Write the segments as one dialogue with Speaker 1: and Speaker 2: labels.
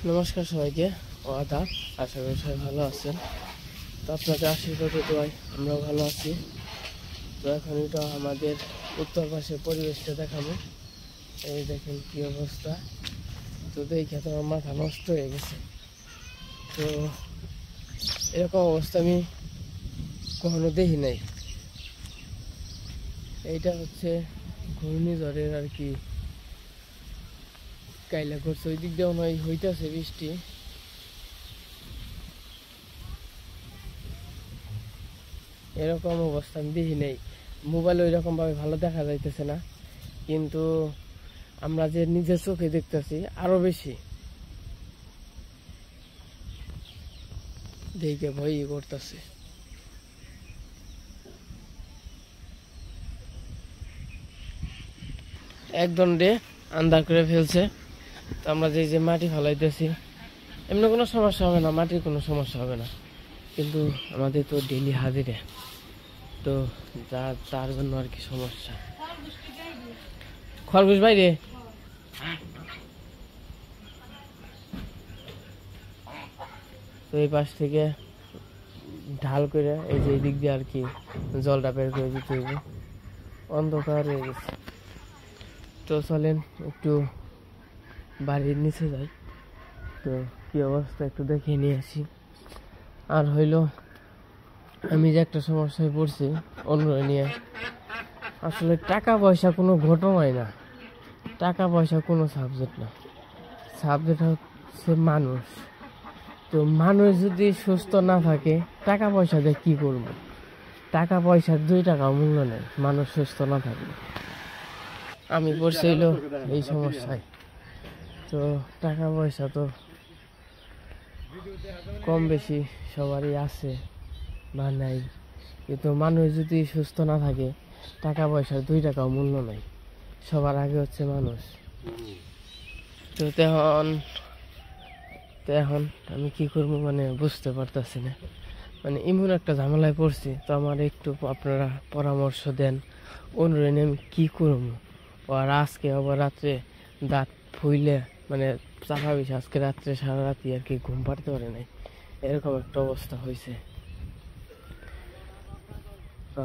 Speaker 1: নমস্কার সবাইকে ও আদাব। আশা করি সবাই ভালো আছেন। তো আপনাদের আশীর্বাদে দোয়ায় আমরাও ভালো আছি। তো এখন এটা আমাদের উত্তর পাশের পরিবেশটা দেখাবো। এই দেখেন কি অবস্থা। তো দেখে তো আমার মাথা নষ্ট হয়ে গেছে। তো এরকম অবস্থা আমি কখনো দেখি নাই। এইটা হচ্ছে ঘূর্ণিঝড়ের আর কি কাইলা করছে। ওই দিক দিয়ে মনে হয় হইতেছে বৃষ্টি। এরকম অবস্থা আমি দেখি নাই। মোবাইলে ওই রকম ভাবে ভালো দেখা যাইতেছে না, কিন্তু আমরা যে নিজের চোখে দেখতেছি আরো বেশি দেখে ভয়ই করতেছে। একদম রে আন্ধার করে ফেলছে। তো আমরা যে মাটি ফেলাইতেছি এমনি কোনো সমস্যা হবে না, মাটির কোনো সমস্যা হবে না, কিন্তু আমাদের তো ডেইলি হাজিরে, তো তার জন্য আর কি সমস্যা। খরগোশ বাইরে তো এই পাশ থেকে ঢাল করে এই যে দিক দিয়ে আর কি জলটা বের করে দিতে হবে। অন্ধকার হয়ে গেছে। তো চলেন একটু বাড়ির নিচে যাই, তো কি অবস্থা একটু দেখে নিয়ে আসি। আর হইলো আমি যে একটা সমস্যায় পড়ছি অন্য নিয়ে, আসলে টাকা পয়সা কোনো ঘটনাই না, টাকা পয়সা কোনো সাবজেক্ট না, সাবজেক্ট হচ্ছে মানুষ। তো মানুষ যদি সুস্থ না থাকে টাকা পয়সা দিয়ে কী করবো? টাকা পয়সার 2 টাকা মূল্য নেই মানুষ সুস্থ না থাকলে। আমি পড়ছি হইলো এই সমস্যায়। তো টাকা পয়সা তো কম বেশি সবারই আছে বা নাই, কিন্তু মানুষ যদি সুস্থ না থাকে টাকা পয়সার 2 টাকাও মূল্য নাই। সবার আগে হচ্ছে মানুষ। তো এখন আমি কি করবো মানে বুঝতে পারতেছি না, মানে এমন একটা ঝামেলায় পড়ছি। তো আমার একটু আপনারা পরামর্শ দেন, অনুরোধ আমি কী করবো। আর আজকে আবার রাত্রে দাঁত ফুইলে মানে চাপা বেশি, আজকে রাত্রে সারা রাতি আর কি ঘুম পাড়তে পারে নাই, এরকম একটা অবস্থা হয়েছে।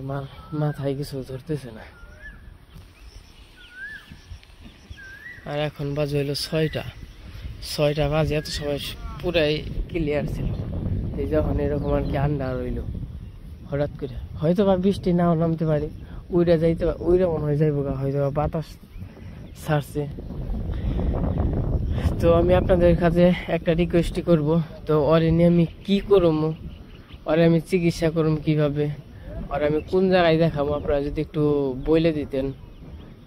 Speaker 1: আমার মাথায় কিছু ধরতেছে না। আর এখন বাজে হইলো 6টা বাজে। এত সময় পুরাই ক্লিয়ার ছিল। এই যখন এরকম আর কি আন্ডার রইল হঠাৎ করে, হয়তো বা বৃষ্টি নাও নামতে পারে, উইরা মনে হয় যাইব গা, হয়তো বা বাতাস ছাড়ছে। তো আমি আপনাদের কাছে একটা রিকোয়েস্টই করব, তো ওরে নিয়ে আমি কি করবো, ওরে আমি চিকিৎসা করব কিভাবে, আর আমি কোন জায়গায় দেখাবো, আপনারা যদি একটু বলে দিতেন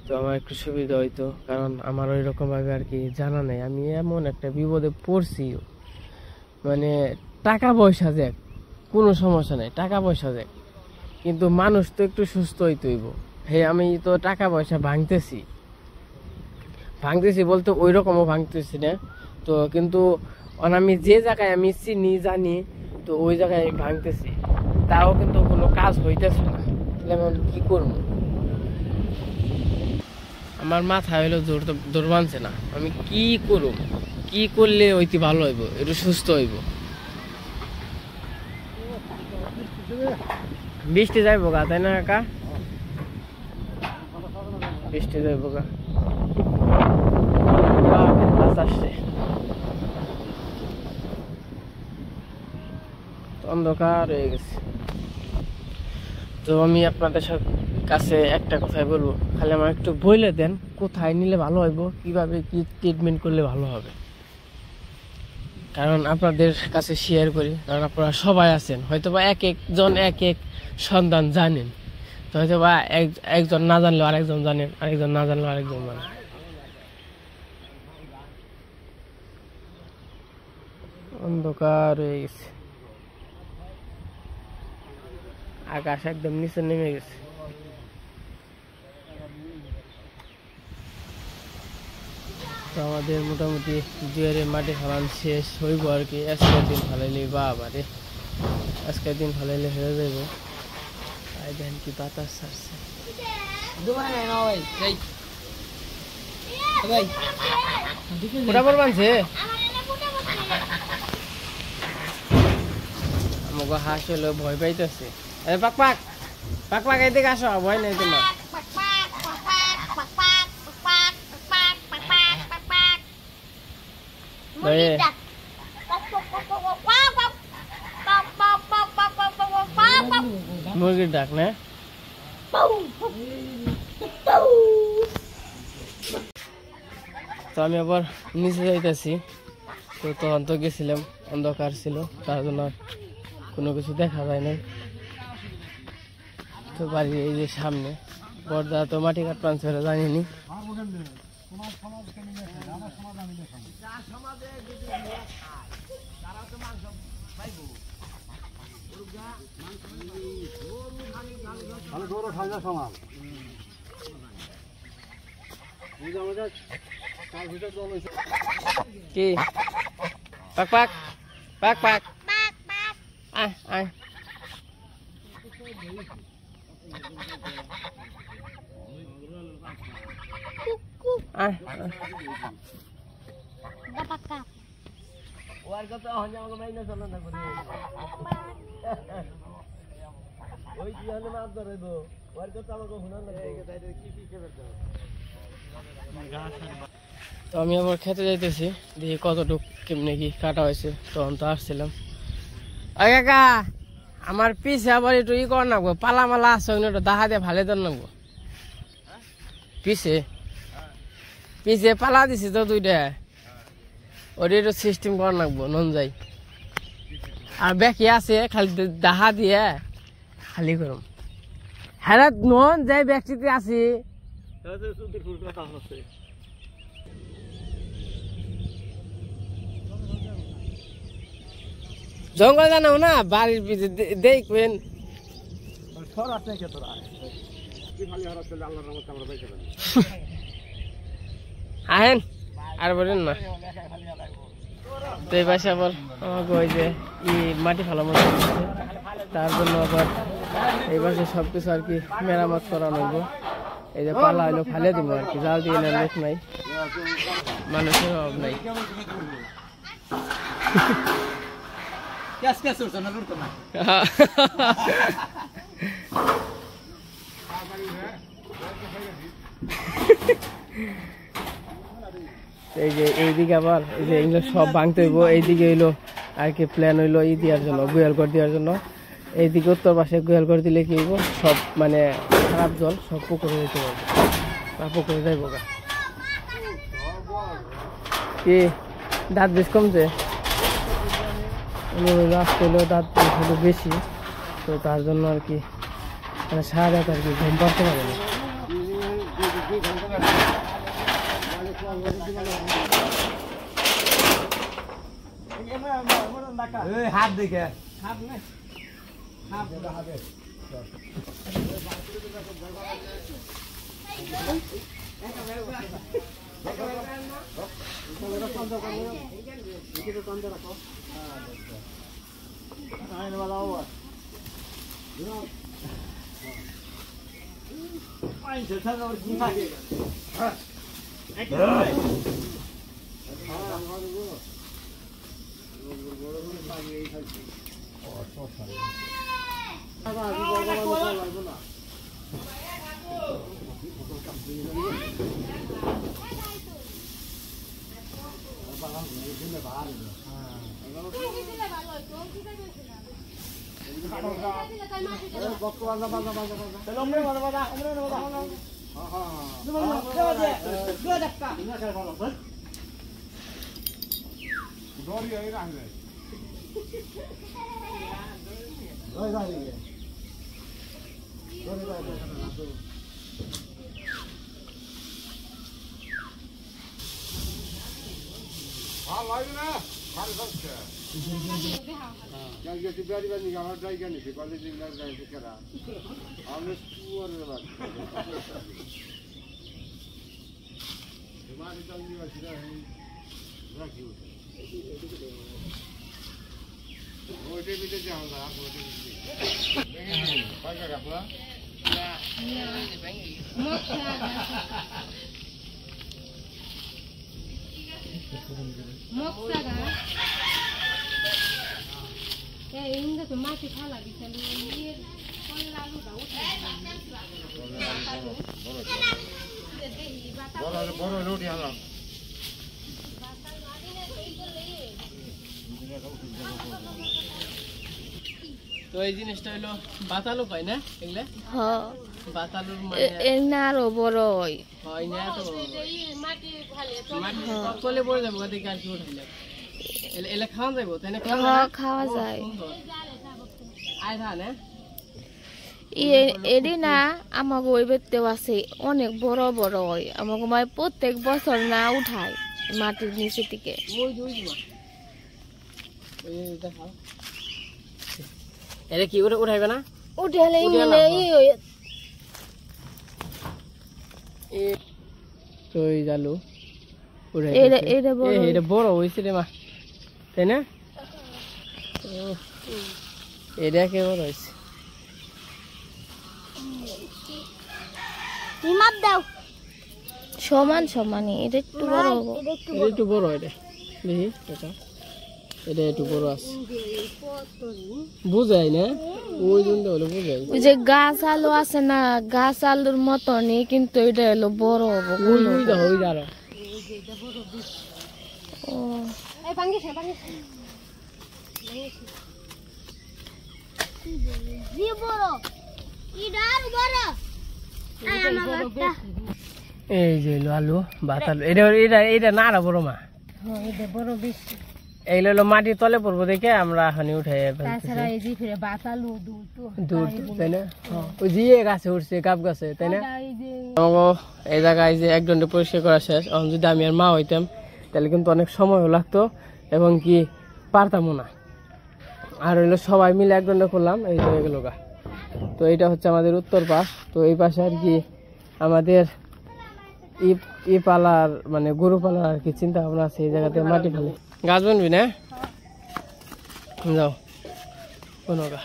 Speaker 1: তো আমার একটু সুবিধা হইতো। কারণ আমার ওই রকম ভাবে আর কি জানা নেই। আমি এমন একটা বিপদে পড়ছি, মানে টাকা পয়সা যাক কোনো সমস্যা নেই, টাকা পয়সা যাক, কিন্তু মানুষ তো একটু সুস্থ হইতে হইব। আমি তো টাকা পয়সা ভাঙতেছি বলতে ওই রকমও ভাঙতেছি না, তো কিন্তু আমি যে জায়গায় আমি চিনি জানি তো ওই জায়গায় আমি ভাঙতেছি, তাও কিন্তু কোনো কাজ হইতেছে না। তাহলে আমি কি করবো? আমার মাথা হইলো জোর মানছে না। আমি কি করব, কি করলে ওইটি ভালো হইব, একটু সুস্থ হইব। বৃষ্টি যাইব গা, তাই না কাকা? বৃষ্টি যাইব গা, আসছে অন্ধকার হয়ে গেছে। তো আমি আপনাদের কাছে একটা কথাই বলবো, খালি আমার একটু বলে দেন কোথায় নিলে ভালো হইব, কিভাবে কি ট্রিটমেন্ট করলে ভালো হবে। কারণ আপনাদের কাছে শেয়ার করি, কারণ আপনারা সবাই আছেন, হয়তো বা এক একজন এক এক সন্ধান জানেন, তো হয়তো বা একজন না জানলেও আরেকজন জানেন, আরেকজন না জানলেও আরেকজন জানেন। অন্ধকার হয়ে গেছে, আকাশ একদম নিচে নেমে গেছে। তো আমাদের মোটামুটি দুয়ারে মাটি ফালান শেষ হইব আর কি। আজকের দিন ফালাইলে বাবারে, আজকের দিন ফালাইলে হয়ে যাইব। আর দেখেন কি বাতাস ছাড়ছে। ফুটা পর বানছে আমাকে হাঁস হলো ভয় পাইতেছে। পাক পাক পাক পাক এদিকে আসো, ভয় নেই তোমার। মুরগির ডাক না? তো আমি আবার নিচে যাইতেছি। তো তখন তো গেছিলাম, অন্ধকার ছিল, তার জন্য কোনো কিছু দেখা যায় নাই। তো বাড়ি এই যে সামনে বর্দা তো মাটি কাট পান ছেড়ে জানিনি। কি পাক পাক পাক পাক আয় আয় আয় ওর কথা হন আমাকে মাইনা চলো না করে ওই কি হলে মাছ ধরে গো, ওর কথা আমাকে শুনান না কি কি খেতে দাও। তো আমি আবার খেতে যাইতেছি, দেখি কতটুকু কেমনে কি কাটা হয়েছে। তখন তো আসছিলাম। কাকা আমার পিছে আবার একটু ই কর নাগবো, পালা মালা আছে একটু দাহা দিয়ে ভালো ধর নাগবো। পিছে পিছে পালা দিছি তো দুইটা, ওটা একটু সিস্টেম কর নাগবো নন যাই। আর ব্যাকি আছে খালি দাহা দিয়ে খালি করম। হ্যাঁ নন যাই ব্যাগটিতে আছি। জঙ্গল জানাও না, বাড়ির পিছে দেখবেন। আহেন আর বলেন না। তো এই পাশে আবার আমাকে ওই যে মাটি ফালা মতো, তার জন্য আবার এই পাশে সবকিছু আর কি মেরামত করানো হইব। এই যে পালা হইলো ফালিয়ে দিব আর কি, জাল দিয়ে না, লোক নাই, মানুষের অভাব নাই। এই যে এইদিকে আবার এই যে এগুলো সব ভাঙতে হইব। এইদিকে হইলো আর কি প্ল্যান হইলো ই দেওয়ার জন্য, গোয়াল ঘর দেওয়ার জন্য। এইদিকে উত্তর পাশে গোয়াল ঘর দিলে কি হইব, সব মানে খারাপ জল সব পুকুরে যেতে পারবে, বা পুকুরে যাইব গা। কি দাঁত বেশ কমছে, আসতে হইলেও দাঁত হলো বেশি, তো তার জন্য আর কি মানে সারা রাত আর কি ঘুম পাড়তে পারে না। হাত দেখে Moksaga. তো এই জিনিসটা হলো বাতালু পাই না এগুলা?
Speaker 2: হ্যাঁ
Speaker 1: বাতালুর
Speaker 2: এর না আরো বড় হয়।
Speaker 1: হয় না তো মাটি তলে পড়ে যাবো দেখি আর কি উঠাইলে এলে খাওয়া যাবো তাই না?
Speaker 2: খাওয়া যায়।
Speaker 1: আয় থা না
Speaker 2: এডি না আমাকে ওই বেতেও আছে অনেক বড় বড় হয়। আমাকে মায় প্রত্যেক বছর না উঠায় মাটির নিচে থেকে।
Speaker 1: এটা কি করে উঠাইবে না?
Speaker 2: উঠালে
Speaker 1: তো এই জালু
Speaker 2: এটা
Speaker 1: বড় হয়েছে রে মা তাই না? এটা কে বড় হয়েছে
Speaker 2: সমান সমানই। এটা একটু বড় হবো।
Speaker 1: এটা একটু বড় এটা দেখি এটা একটু বড় আছে বুঝাই না ওই জন্য হলো বুঝাই।
Speaker 2: ওই যে গাছ আলু আছে না গাছ আলুর মতনই কিন্তু এটা হলো বড় হবো।
Speaker 1: এই যে আলু বাতালু এটা এটা এটা না আরো বড় মা এইগুলো হলো মাটির তলে পড়বো দেখে আমরা এখনই উঠে দূর তাই না? ওই জিয়ে গাছে উঠছে কাপ গাছে তাই না? এই জায়গায় যে এক ঘন্টা পরিষ্কার করা শেষ। এখন যদি আমি আর মা হইতাম তাহলে কিন্তু অনেক সময়ও লাগতো এবং কি পারতামও না। আর হইলো সবাই মিলে এক ঘন্টা করলাম এই তো এগুলো গা। তো এটা হচ্ছে আমাদের উত্তর পাশ। তো এই পাশে আর কি আমাদের ই পালার মানে গরু পালার আর কি চিন্তা ভাবনা আছে। এই জায়গাতে মাটি ফেলে গাছ বানবি না যাও কোনো গা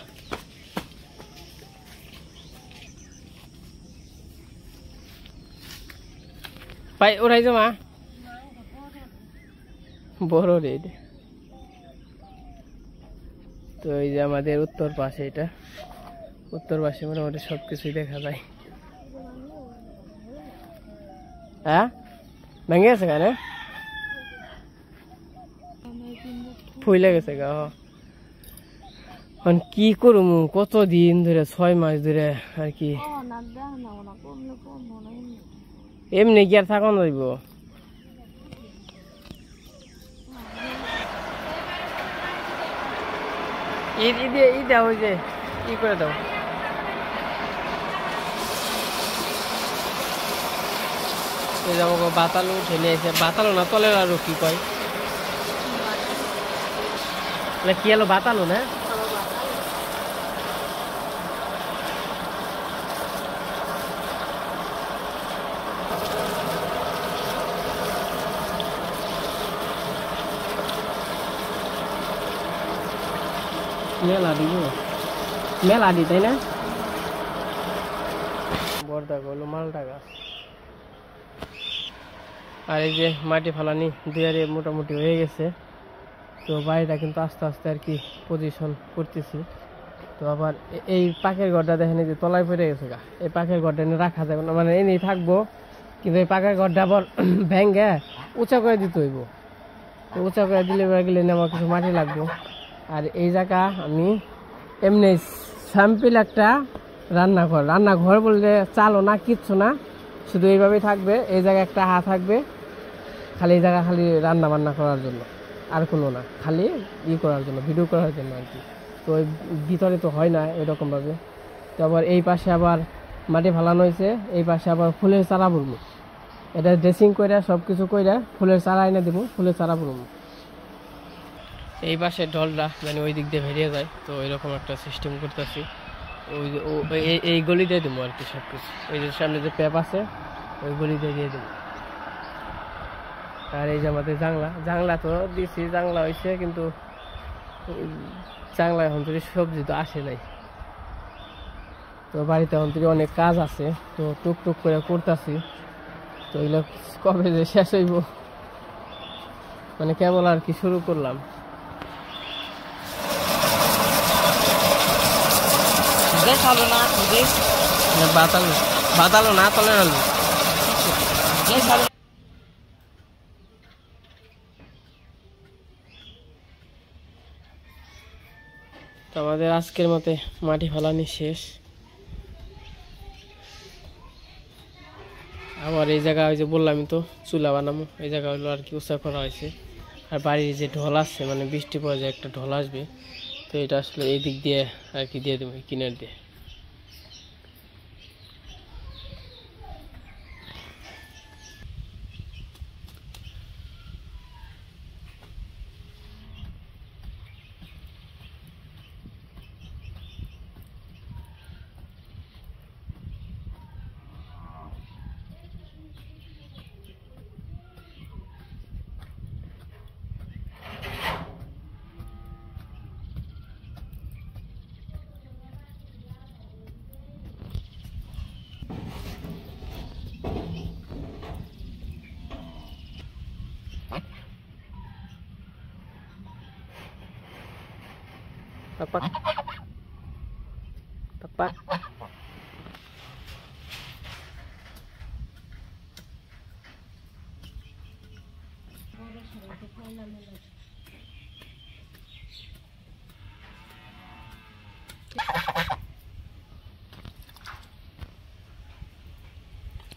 Speaker 1: পাই ওরাই জমা বড় রে। তো এই যে আমাদের উত্তর পাশে এটা উত্তর পাশে মোটামুটি সবকিছুই দেখা যায়। হ্যাঁ ভেঙে গেছে কেন? ফুলে গেছে গা। কি করুম কতদিন ধরে 6 মাস ধরে আর কি এমনি কি আর থাকুন যাইব। ই দাও ওই যে ই করে দাও বাতালু ঠেলে এসে বাতালো না তলে আরো কি কয় কি হলো বাতালো না মেলা দিব মেলা দি তাই না? বর্দা গেল মালটা গাছ। আর এই যে মাটি ফালানি দুয়ারে মোটামুটি হয়ে গেছে। তো বাড়িটা কিন্তু আস্তে আস্তে আর কি পজিশন করতেছি। তো আবার এই পাকের ঘরটা দেখেন যে তলায় পড়ে গেছে গা। এই পাকের ঘরটা এনে রাখা যাবে না মানে এনেই থাকবো কিন্তু এই পাকের ঘরটা আবার ভেঙে উঁচা করে দিতে হইব। তো উঁচা করে দিলে গেলে আমার কিছু মাটি লাগবো। আর এই জায়গা আমি এমনি স্যাম্পল একটা রান্নাঘর বলতে চালও না কিচ্ছু না শুধু এইভাবেই থাকবে। এই জায়গায় একটা হাত থাকবে খালি এই জায়গা খালি রান্না বান্না করার জন্য আর কোনো না খালি করার জন্য ভিডিও করার জন্য আর কি। তো ওই ভিতরে তো হয় না এরকমভাবে। তো আবার এই পাশে আবার মাটি ফালানো হয়েছে এই পাশে আবার ফুলের চারা বুনবো। এটা ড্রেসিং করে সব কিছু করে ফুলের চারা এনে দেবো ফুলের চারা বুনবো। এই পাশে ঢলটা মানে ওই দিক দিয়ে বেরিয়ে যায়। তো এরকম একটা সিস্টেম করতেছি ওই এই গলি দিয়ে দেবো আর কি সব কিছু। ওই যে সামনে যে প্যাপ আছে ওই গলি দিয়ে দেবো। আর এই যে আমাদের জাংলা তো দিছি জাংলা হয়েছে কিন্তু জাংলা এখন তো সবজি তো আসে নাই। তো বাড়িতে এখন তো অনেক কাজ আছে তো টুকটুক করে করতেছি। তো এগুলো কবে যে শেষ হইব মানে কেবল আর কি শুরু করলাম। বাতালো বাতালো না তলে আলু। তো আমাদের আজকের মতে মাটি ফালানি শেষ। আবার এই জায়গা ওই যে বললাম তো চুলা বানাবো, এই জায়গা হলো আর কি উঁচা করা হয়েছে। আর বাড়ির যে ঢল আসছে মানে বৃষ্টি পড়ে যে একটা ঢল আসবে, তো এটা আসলে এই দিক দিয়ে আর কি দিয়ে দেবো কিনার দিয়ে। Tapak. Tapak.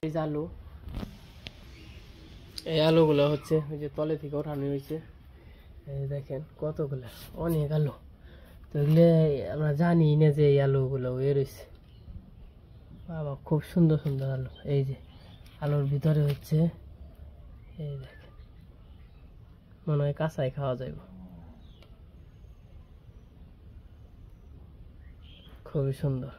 Speaker 1: এই যে আলু, এই আলুগুলো হচ্ছে ওই যে তলে থেকে ওঠানো হয়েছে। এই দেখেন কতগুলো, অনেক আলু। তো এগুলো আমরা জানি না যে এই আলুগুলো এ রয়েছে। বাবা খুব সুন্দর সুন্দর আলু। এই যে আলুর ভিতরে হচ্ছে, এই দেখেন মনে হয় কাঁচাই খাওয়া যাইব, খুবই সুন্দর।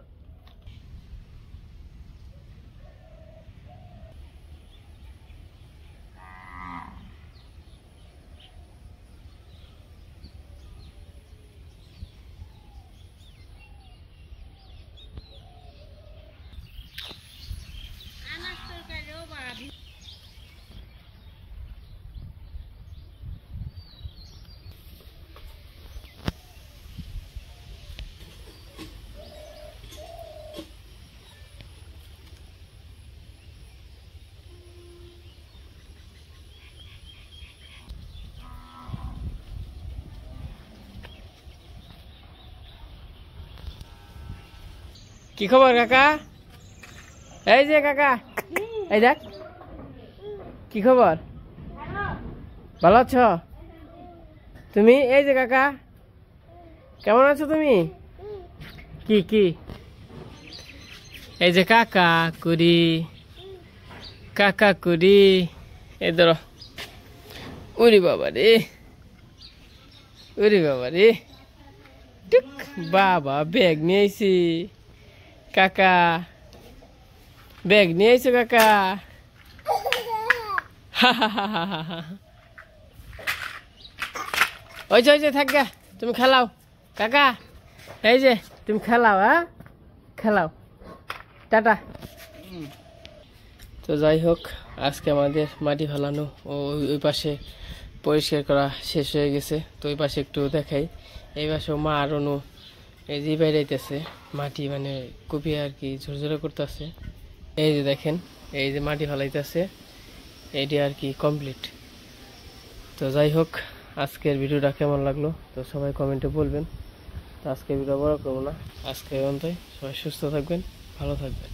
Speaker 1: কি খবর কাকা? এই যে কাকা, এই দেখ কি খবর, ভালো আছো তুমি? এই যে কাকা, কেমন আছো তুমি? কি কি এই যে কাকা কুড়ি, কাকা কুড়ি, এই ধরো। উরি বাবা রে, উরি বাবা রে, টুক বাবা ব্যাগ নিয়ে আইছি। কাকা ব্যাগ নিয়ে আইছো কাকা। ওই যে থাক গা, তুমি খেলাও কাকা। এই যে তুমি খেলাও, হ্যাঁ খেলাও, টাটা। তো যাই হোক, আজকে আমাদের মাটি ফেলানো ও ওই পাশে পরিষ্কার করা শেষ হয়ে গেছে। তো ওই পাশে একটু দেখাই, এই পাশেও মা আর অনু এই যে বাইরেছে মাটি মানে কপি আর কি ঝরঝরে করতেছে। এই যে দেখেন, এই যে মাটি ফেলাইতেছে, এইটি আর কি কমপ্লিট। তো যাই হোক, আজকের ভিডিওটা কেমন লাগলো তো সবাই কমেন্টে বলবেন। তো আজকের ভিডিও বড় করবো না, আজকে পর্যন্তই। সবাই সুস্থ থাকবেন, ভালো থাকবেন।